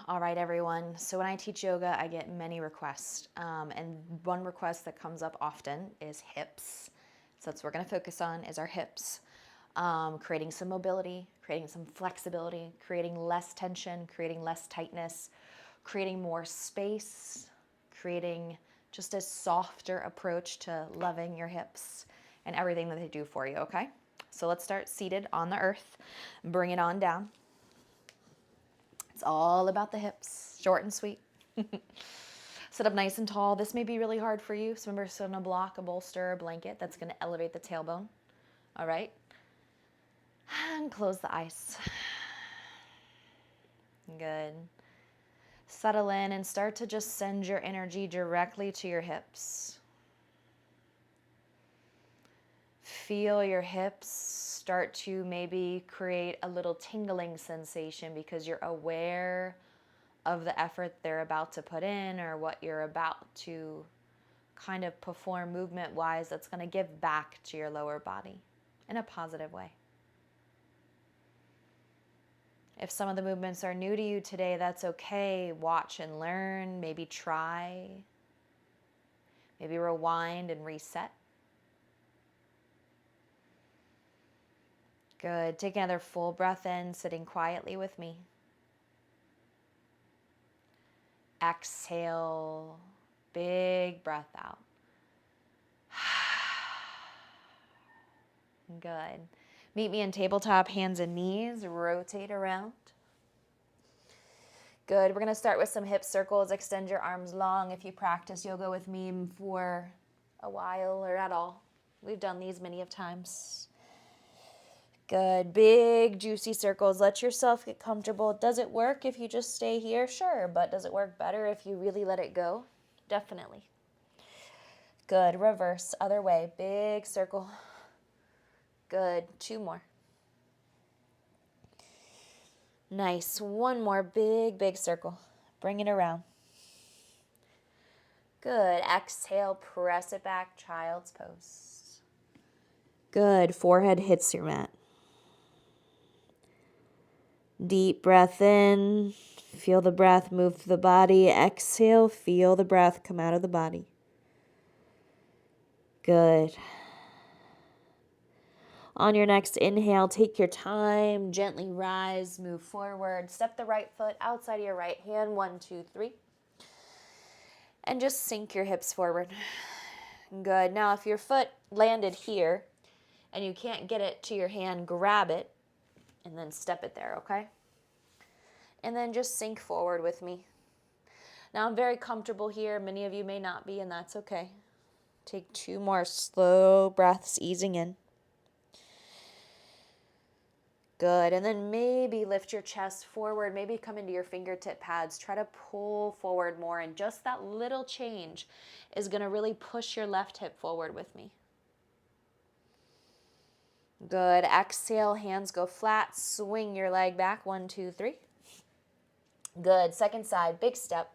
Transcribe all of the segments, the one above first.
All right, everyone. So when I teach yoga, I get many requests. And one request that comes up often is hips. So that's what we're going to focus on is our hips. Creating some mobility, creating some flexibility, creating less tension, creating less tightness, creating more space, creating just a softer approach to loving your hips and everything that they do for you, okay? So let's start seated on the earth. Bring it on down. It's all about the hips, short and sweet. Sit up nice and tall. This may be really hard for you. So remember, sit on a block, a bolster, a blanket. That's going to elevate the tailbone. All right? And close the eyes. Good. Settle in and start to just send your energy directly to your hips. Feel your hips start to maybe create a little tingling sensation because you're aware of the effort they're about to put in or what you're about to kind of perform movement-wise that's going to give back to your lower body in a positive way. If some of the movements are new to you today, that's okay. Watch and learn, maybe try, maybe rewind and reset. Good. Take another full breath in, sitting quietly with me. Exhale, big breath out. Good. Meet me in tabletop, hands and knees, rotate around. Good. We're going to start with some hip circles. Extend your arms long if you practice yoga with me for a while or at all. We've done these many of times. Good. Big, juicy circles. Let yourself get comfortable. Does it work if you just stay here? Sure. But does it work better if you really let it go? Definitely. Good. Reverse. Other way. Big circle. Good. 2 more. Nice. 1 more. Big, big circle. Bring it around. Good. Exhale. Press it back. Child's pose. Good. Forehead hits your mat. Deep breath in. Feel the breath move through the body. Exhale. Feel the breath come out of the body. Good. On your next inhale, take your time. Gently rise, move forward. Step the right foot outside of your right hand. 1, 2, 3. And just sink your hips forward. Good. Now, if your foot landed here and you can't get it to your hand, grab it and then step it there, okay? And then just sink forward with me. Now, I'm very comfortable here. Many of you may not be, and that's okay. Take 2 more slow breaths, easing in. Good. And then maybe lift your chest forward. Maybe come into your fingertip pads. Try to pull forward more. And just that little change is going to really push your left hip forward with me. Good. Exhale. Hands go flat. Swing your leg back. 1, 2, 3. Good. Second side. Big step.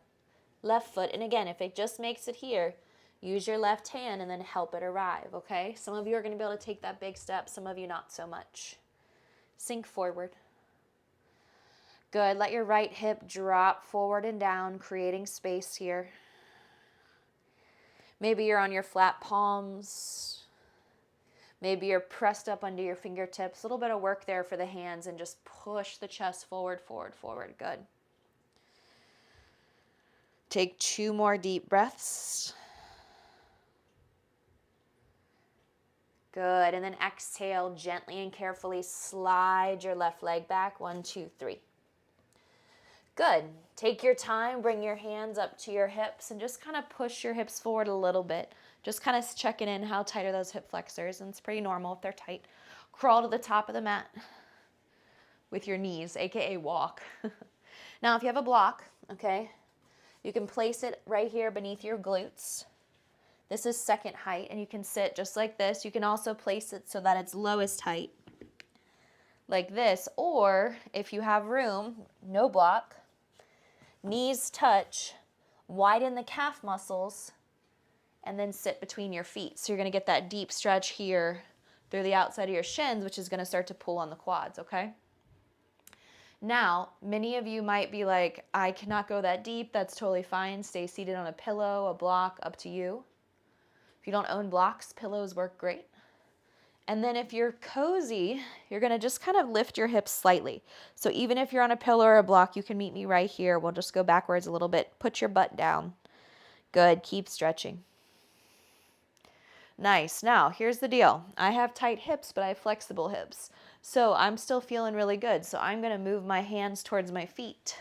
Left foot. And again, if it just makes it here, use your left hand and then help it arrive. Okay? Some of you are going to be able to take that big step. Some of you not so much. Sink forward. Good. Let your right hip drop forward and down, creating space here. Maybe you're on your flat palms. Maybe you're pressed up under your fingertips. A little bit of work there for the hands and just push the chest forward, forward, forward. Good. Take 2 more deep breaths. Good. And then exhale, gently and carefully slide your left leg back. 1, 2, 3. Good. Take your time. Bring your hands up to your hips and just kind of push your hips forward a little bit. Just kind of checking in how tight are those hip flexors. And it's pretty normal if they're tight. Crawl to the top of the mat with your knees, aka walk. Now, if you have a block, okay, you can place it right here beneath your glutes. This is second height, and you can sit just like this. You can also place it so that it's lowest height, like this. Or if you have room, no block, knees touch, widen the calf muscles, and then sit between your feet. So you're going to get that deep stretch here through the outside of your shins, which is going to start to pull on the quads, okay? Now, many of you might be like, I cannot go that deep. That's totally fine. Stay seated on a pillow, a block, up to you. If you don't own blocks, pillows work great. And then if you're cozy, you're going to just kind of lift your hips slightly. So even if you're on a pillow or a block, you can meet me right here. We'll just go backwards a little bit. Put your butt down. Good. Keep stretching. Nice. Now, here's the deal. I have tight hips, but I have flexible hips. So I'm still feeling really good. So I'm going to move my hands towards my feet.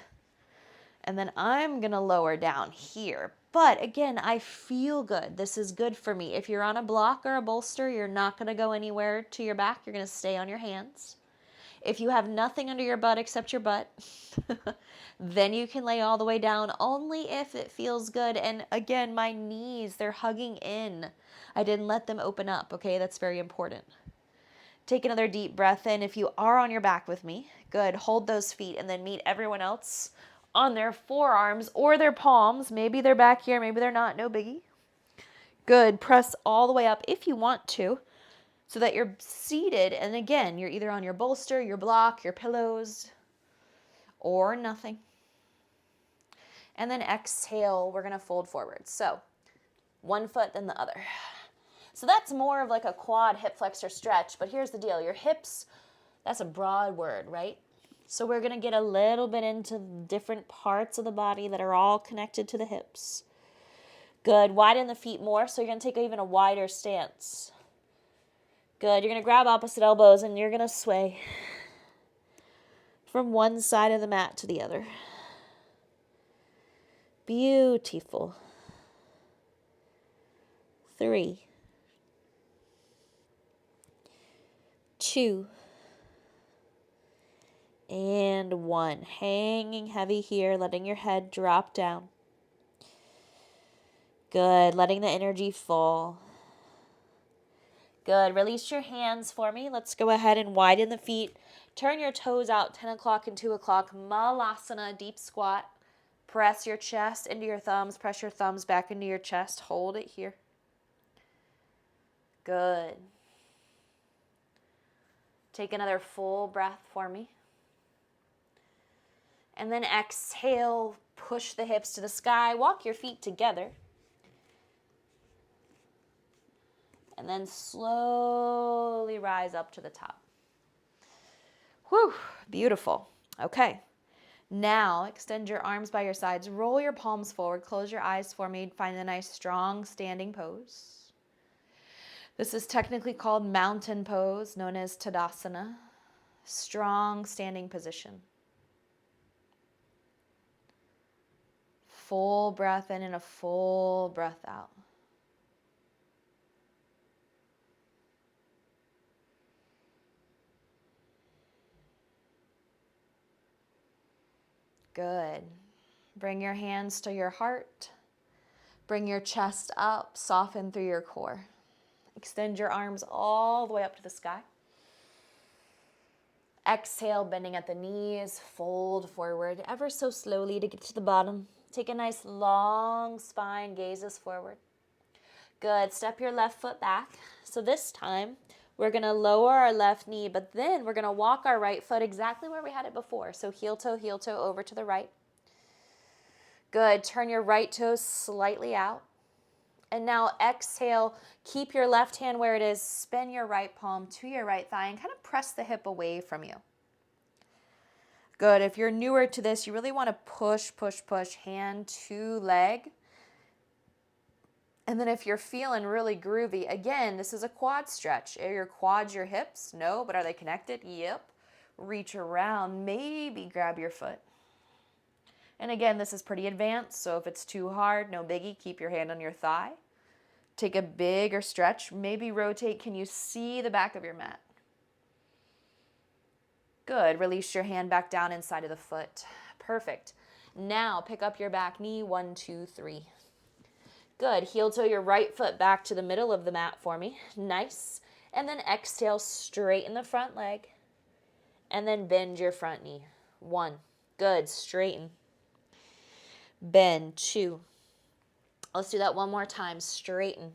And then I'm going to lower down here. But again, I feel good. This is good for me. If you're on a block or a bolster, you're not going to go anywhere to your back. You're going to stay on your hands. If you have nothing under your butt except your butt, then you can lay all the way down only if it feels good. And again, my knees, they're hugging in. I didn't let them open up, okay? That's very important. Take another deep breath in. If you are on your back with me, good. Hold those feet and then meet everyone else on their forearms or their palms. Maybe they're back here, maybe they're not, no biggie. Good. Press all the way up if you want to so that you're seated. And again, you're either on your bolster, your block, your pillows, or nothing. And then exhale, we're going to fold forward. So one foot, then the other. So that's more of like a quad hip flexor stretch, but here's the deal. Your hips, that's a broad word, right? So we're going to get a little bit into different parts of the body that are all connected to the hips. Good. Widen the feet more, so you're going to take even a wider stance. Good. You're going to grab opposite elbows and you're going to sway from one side of the mat to the other. Beautiful. 3, 2, and 1. Hanging heavy here, letting your head drop down. Good. Letting the energy fall. Good. Release your hands for me. Let's go ahead and widen the feet. Turn your toes out 10 o'clock and 2 o'clock. Malasana, deep squat. Press your chest into your thumbs. Press your thumbs back into your chest. Hold it here. Good. Take another full breath for me. And then exhale, push the hips to the sky. Walk your feet together. And then slowly rise up to the top. Whew, beautiful. Okay. Now, extend your arms by your sides. Roll your palms forward. Close your eyes for me. Find a nice, strong standing pose. This is technically called mountain pose, known as Tadasana. Strong standing position. Full breath in and a full breath out. Good. Bring your hands to your heart. Bring your chest up. Soften through your core. Extend your arms all the way up to the sky. Exhale, bending at the knees. Fold forward ever so slowly to get to the bottom. Take a nice long spine. Gazes forward. Good. Step your left foot back. So this time, we're going to lower our left knee, but then we're going to walk our right foot exactly where we had it before. So heel toe over to the right. Good. Turn your right toe slightly out. And now exhale. Keep your left hand where it is. Spin your right palm to your right thigh and kind of press the hip away from you. Good. If you're newer to this, you really want to push, push, push, hand to leg. And then if you're feeling really groovy, again, this is a quad stretch. Are your quads your hips? No, but are they connected? Yep. Reach around, maybe grab your foot. And again, this is pretty advanced, so if it's too hard, no biggie, keep your hand on your thigh. Take a bigger stretch, maybe rotate. Can you see the back of your mat? Good. Release your hand back down inside of the foot. Perfect. Now pick up your back knee. 1, 2, 3. Good. Heel toe your right foot back to the middle of the mat for me. Nice. And then exhale, straighten the front leg. And then bend your front knee. 1. Good. Straighten. Bend. 2. Let's do that one more time. Straighten.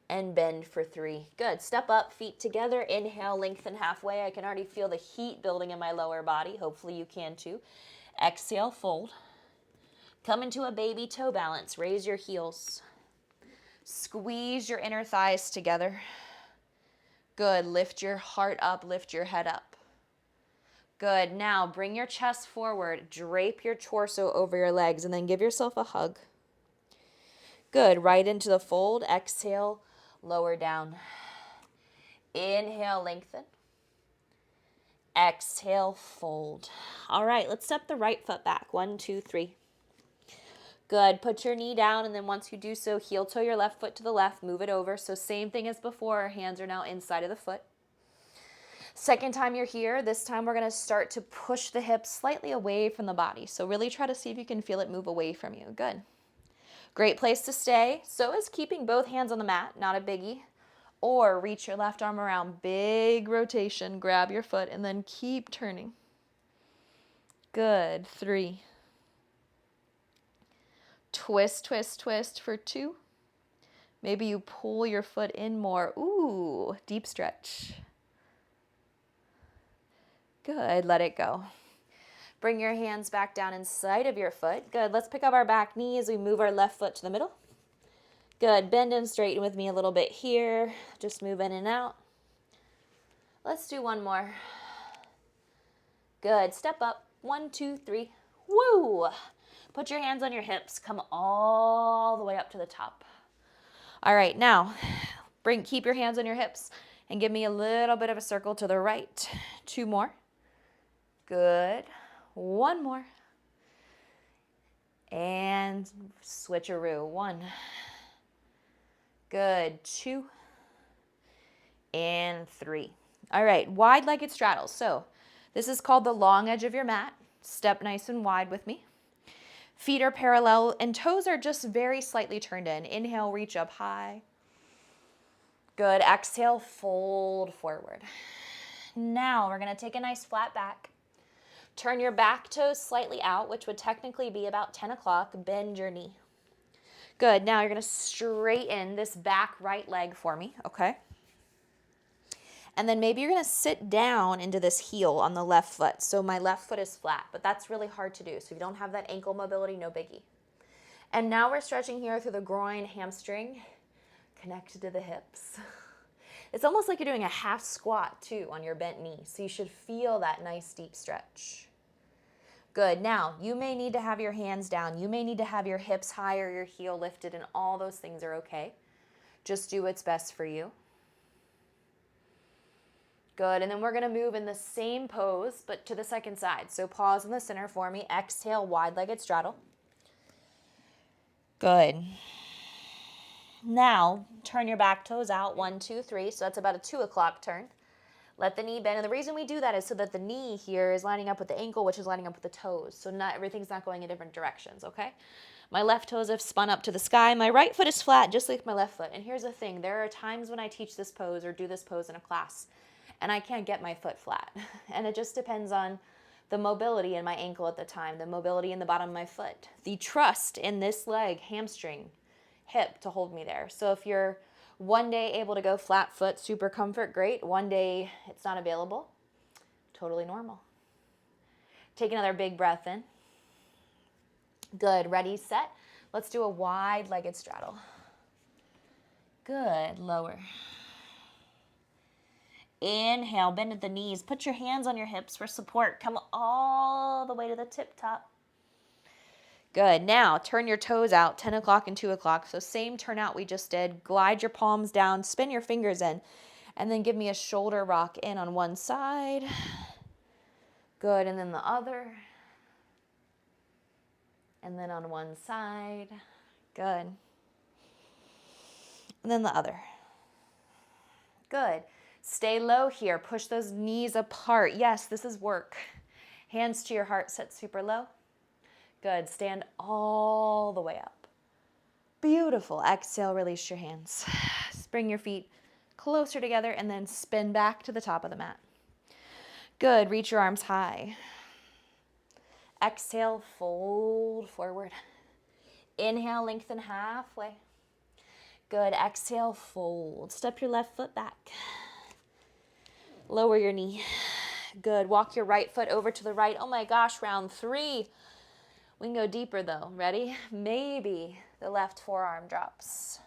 and bend for 3. Good. Step up, feet together. Inhale, lengthen halfway. I can already feel the heat building in my lower body. Hopefully you can too. Exhale, fold. Come into a baby toe balance. Raise your heels. Squeeze your inner thighs together. Good. Lift your heart up. Lift your head up. Good. Now bring your chest forward. Drape your torso over your legs and then give yourself a hug. Good. Right into the fold. Exhale, lower down. Inhale, lengthen. Exhale, fold. All right, let's step the right foot back. 1, 2, 3. Good. Put your knee down, and then once you do so, heel toe your left foot to the left. Move it over. So same thing as before. Our hands are now inside of the foot. Second time you're here, this time we're going to start to push the hips slightly away from the body. So really try to see if you can feel it move away from you. Good. Great place to stay. So is keeping both hands on the mat, not a biggie. Or reach your left arm around, big rotation, grab your foot, and then keep turning. Good. 3. Twist, twist, twist for 2. Maybe you pull your foot in more. Ooh, deep stretch. Good. Let it go. Bring your hands back down inside of your foot. Good. Let's pick up our back knee as we move our left foot to the middle. Good. Bend and straighten with me a little bit here. Just move in and out. Let's do one more. Good. Step up. 1, 2, 3. Woo! Put your hands on your hips. Come all the way up to the top. All right. Now, keep your hands on your hips and give me a little bit of a circle to the right. 2 more. Good. 1 more. And switcheroo. 1. Good. 2 and 3. All right, wide-legged straddle. So this is called the long edge of your mat. Step nice and wide with me. Feet are parallel and toes are just very slightly turned in. Inhale, reach up high. Good. Exhale, fold forward. Now we're going to take a nice flat back. Turn your back toes slightly out, which would technically be about 10 o'clock. Bend your knee. Good. Now you're going to straighten this back right leg for me, okay? And then maybe you're going to sit down into this heel on the left foot. So my left foot is flat, but that's really hard to do. So if you don't have that ankle mobility, no biggie. And now we're stretching here through the groin, hamstring, connected to the hips. It's almost like you're doing a half squat too on your bent knee. So you should feel that nice deep stretch. Good. Now, you may need to have your hands down. You may need to have your hips higher, your heel lifted, and all those things are okay. Just do what's best for you. Good. And then we're going to move in the same pose, but to the second side. So pause in the center for me. Exhale, wide-legged straddle. Good. Now, turn your back toes out. 1, 2, 3. So that's about a 2 o'clock turn. Let the knee bend. And the reason we do that is so that the knee here is lining up with the ankle, which is lining up with the toes. So not everything's not going in different directions, okay? My left toes have spun up to the sky. My right foot is flat, just like my left foot. And here's the thing. There are times when I teach this pose or do this pose in a class, and I can't get my foot flat. And it just depends on the mobility in my ankle at the time, the mobility in the bottom of my foot, the trust in this leg, hamstring, hip to hold me there. So if you're one day able to go flat foot, super comfort, great. One day it's not available, totally normal. Take another big breath in. Good. Ready, set. Let's do a wide-legged straddle. Good. Lower. Inhale, bend at the knees. Put your hands on your hips for support. Come all the way to the tip top. Good. Now, turn your toes out, 10 o'clock and 2 o'clock. So same turnout we just did. Glide your palms down, spin your fingers in, and then give me a shoulder rock in on one side. Good. And then the other. And then on one side. Good. And then the other. Good. Stay low here. Push those knees apart. Yes, this is work. Hands to your heart, set super low. Good. Stand all the way up. Beautiful. Exhale, release your hands. Bring your feet closer together and then spin back to the top of the mat. Good. Reach your arms high. Exhale, fold forward. Inhale, lengthen halfway. Good. Exhale, fold. Step your left foot back. Lower your knee. Good. Walk your right foot over to the right. Oh my gosh, round 3. We can go deeper though. Ready? Maybe the left forearm drops.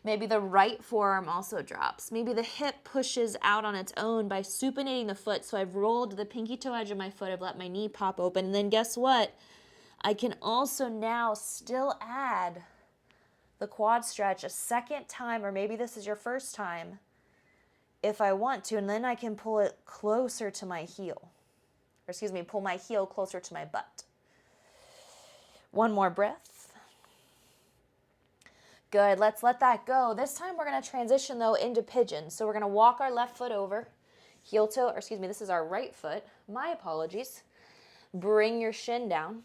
Maybe the right forearm also drops. Maybe the hip pushes out on its own by supinating the foot. So I've rolled the pinky toe edge of my foot. I've let my knee pop open. And then guess what? I can also now still add the quad stretch a second time, or maybe this is your first time, if I want to. And then I can pull it closer to my heel. Or excuse me, pull my heel closer to my butt. One more breath. Good, let's let that go. This time we're gonna transition though into pigeon. So we're gonna walk our left foot over, heel toe, or excuse me, this is our right foot. My apologies. Bring your shin down.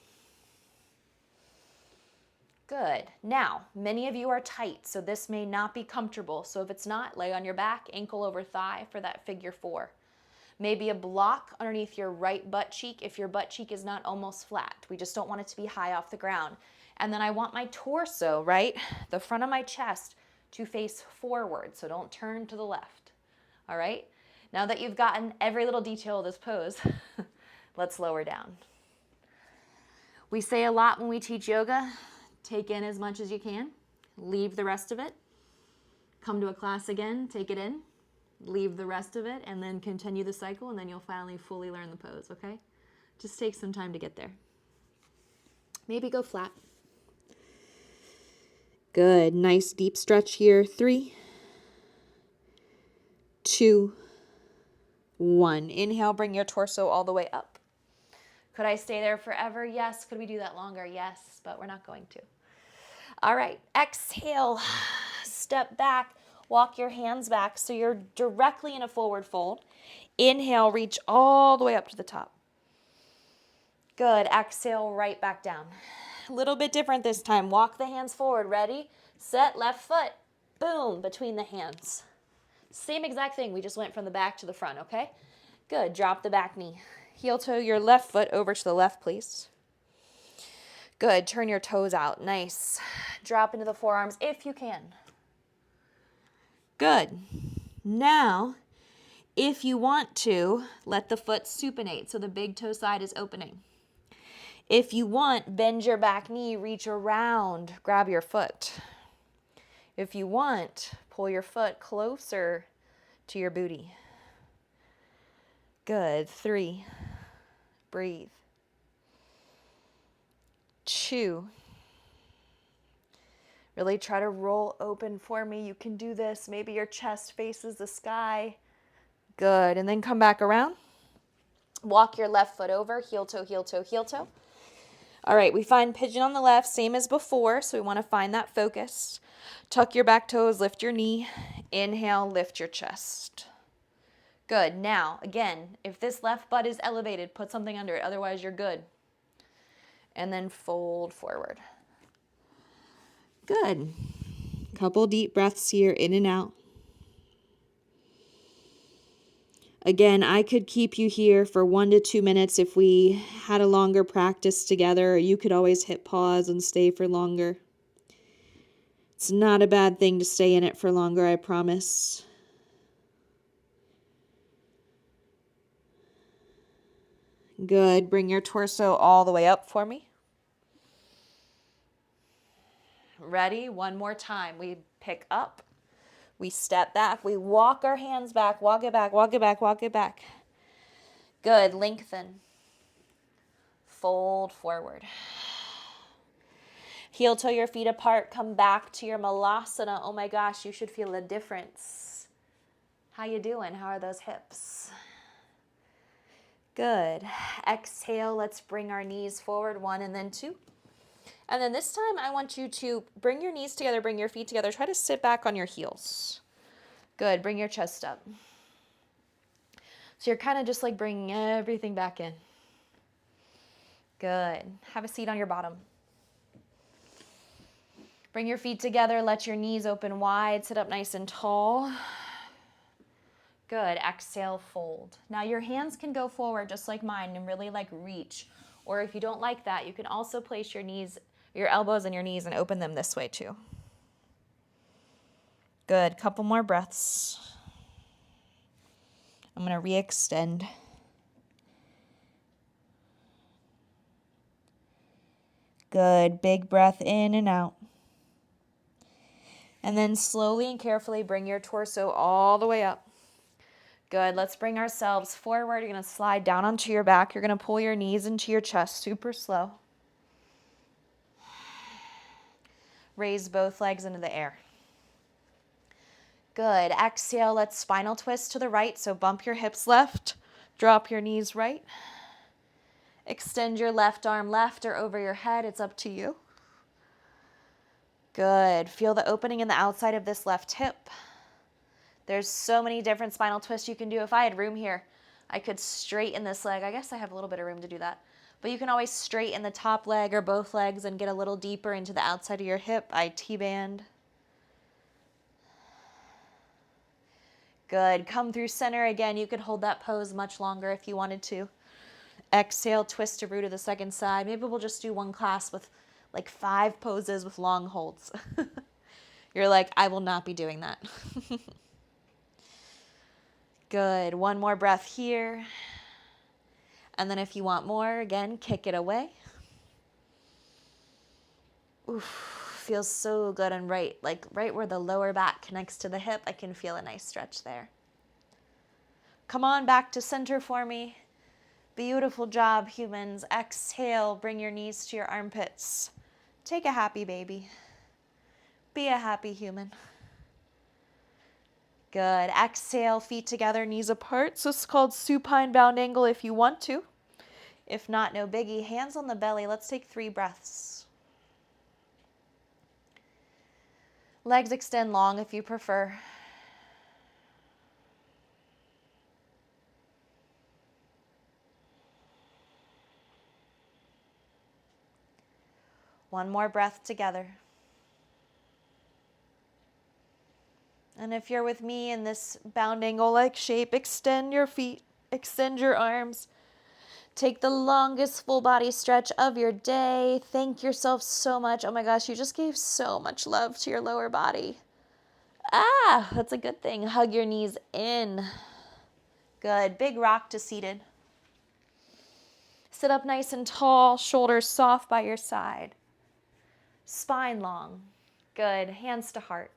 Good. Now, many of you are tight, so this may not be comfortable. So if it's not, lay on your back, ankle over thigh for that figure 4. Maybe a block underneath your right butt cheek if your butt cheek is not almost flat. We just don't want it to be high off the ground. And then I want my torso, right, the front of my chest to face forward, so don't turn to the left. All right? Now that you've gotten every little detail of this pose, let's lower down. We say a lot when we teach yoga, take in as much as you can, leave the rest of it. Come to a class again, take it in, leave the rest of it, and then continue the cycle, and then you'll finally fully learn the pose, okay? Just take some time to get there. Maybe go flat. Good. Nice deep stretch here. 3, 2, 1. Inhale, bring your torso all the way up. Could I stay there forever? Yes. Could we do that longer? Yes, but we're not going to. All right. Exhale. Step back. Walk your hands back so you're directly in a forward fold. Inhale, reach all the way up to the top. Good. Exhale, right back down. A little bit different this time. Walk the hands forward. Ready? Set, left foot. Boom, between the hands. Same exact thing. We just went from the back to the front, okay? Good. Drop the back knee. Heel toe your left foot over to the left, please. Good. Turn your toes out. Nice. Drop into the forearms if you can. Good. Now, if you want to, let the foot supinate so the big toe side is opening. If you want, bend your back knee, reach around, grab your foot. If you want, pull your foot closer to your booty. Good. 3. Breathe. 2. Really try to roll open for me. You can do this. Maybe your chest faces the sky. Good. And then come back around. Walk your left foot over, heel toe, heel toe, heel toe. All right, we find pigeon on the left, same as before, so we want to find that focus. Tuck your back toes, lift your knee. Inhale, lift your chest. Good. Now, again, if this left butt is elevated, put something under it. Otherwise, you're good. And then fold forward. Good. Couple deep breaths here, in and out. Again, I could keep you here for 1 to 2 minutes if we had a longer practice together, or you could always hit pause and stay for longer. It's not a bad thing to stay in it for longer, I promise. Good. Bring your torso all the way up for me. Ready? One more time. We pick up. We step back. We walk our hands back. Walk it back. Walk it back. Walk it back. Good. Lengthen. Fold forward. Heel toe your feet apart. Come back to your malasana. Oh my gosh, you should feel a difference. How you doing? How are those hips? Good. Exhale. Let's bring our knees forward. 1 and then 2. And then this time I want you to bring your knees together, bring your feet together. Try to sit back on your heels. Good. Bring your chest up. So you're kind of just like bringing everything back in. Good. Have a seat on your bottom. Bring your feet together. Let your knees open wide. Sit up nice and tall. Good. Exhale, fold. Now your hands can go forward just like mine and really like reach. Or if you don't like that, you can also place your knees, your elbows on your knees and open them this way too. Good. Couple more breaths. I'm going to re-extend. Good. Big breath in and out. And then slowly and carefully bring your torso all the way up. Good. Let's bring ourselves forward. You're going to slide down onto your back. You're going to pull your knees into your chest super slow. Raise both legs into the air. Good. Exhale. Let's spinal twist to the right. So bump your hips left. Drop your knees right. Extend your left arm left or over your head. It's up to you. Good. Feel the opening in the outside of this left hip. There's so many different spinal twists you can do. If I had room here, I could straighten this leg. I guess I have a little bit of room to do that. But you can always straighten the top leg or both legs and get a little deeper into the outside of your hip. I T-band. Good. Come through center again. You could hold that pose much longer if you wanted to. Exhale, twist to root to the second side. Maybe we'll just do one class with like 5 poses with long holds. You're like, I will not be doing that. Good. One more breath here. And then if you want more, again, kick it away. Oof, feels so good and right where the lower back connects to the hip, I can feel a nice stretch there. Come on back to center for me. Beautiful job, humans. Exhale, bring your knees to your armpits. Take a happy baby. Be a happy human. Good. Exhale, feet together, knees apart. So it's called supine bound angle if you want to. If not, no biggie. Hands on the belly. Let's take 3 breaths. Legs extend long if you prefer. One more breath together. And if you're with me in this bound angle-like shape, extend your feet, extend your arms. Take the longest full body stretch of your day. Thank yourself so much. Oh my gosh, you just gave so much love to your lower body. That's a good thing. Hug your knees in. Good. Big rock to seated. Sit up nice and tall, shoulders soft by your side. Spine long. Good. Hands to heart.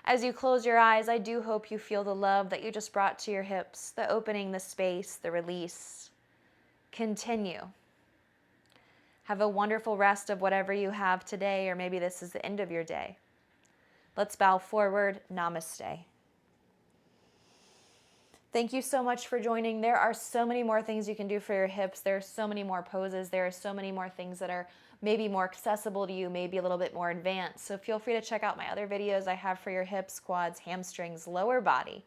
As you close your eyes, I do hope you feel the love that you just brought to your hips, the opening, the space, the release. Continue. Have a wonderful rest of whatever you have today, or maybe this is the end of your day. Let's bow forward. Namaste. Thank you so much for joining. There are so many more things you can do for your hips. There are so many more poses. There are so many more things that are maybe more accessible to you, maybe a little bit more advanced. So feel free to check out my other videos I have for your hips, quads, hamstrings, lower body,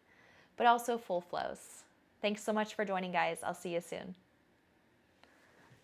but also full flows. Thanks so much for joining, guys. I'll see you soon.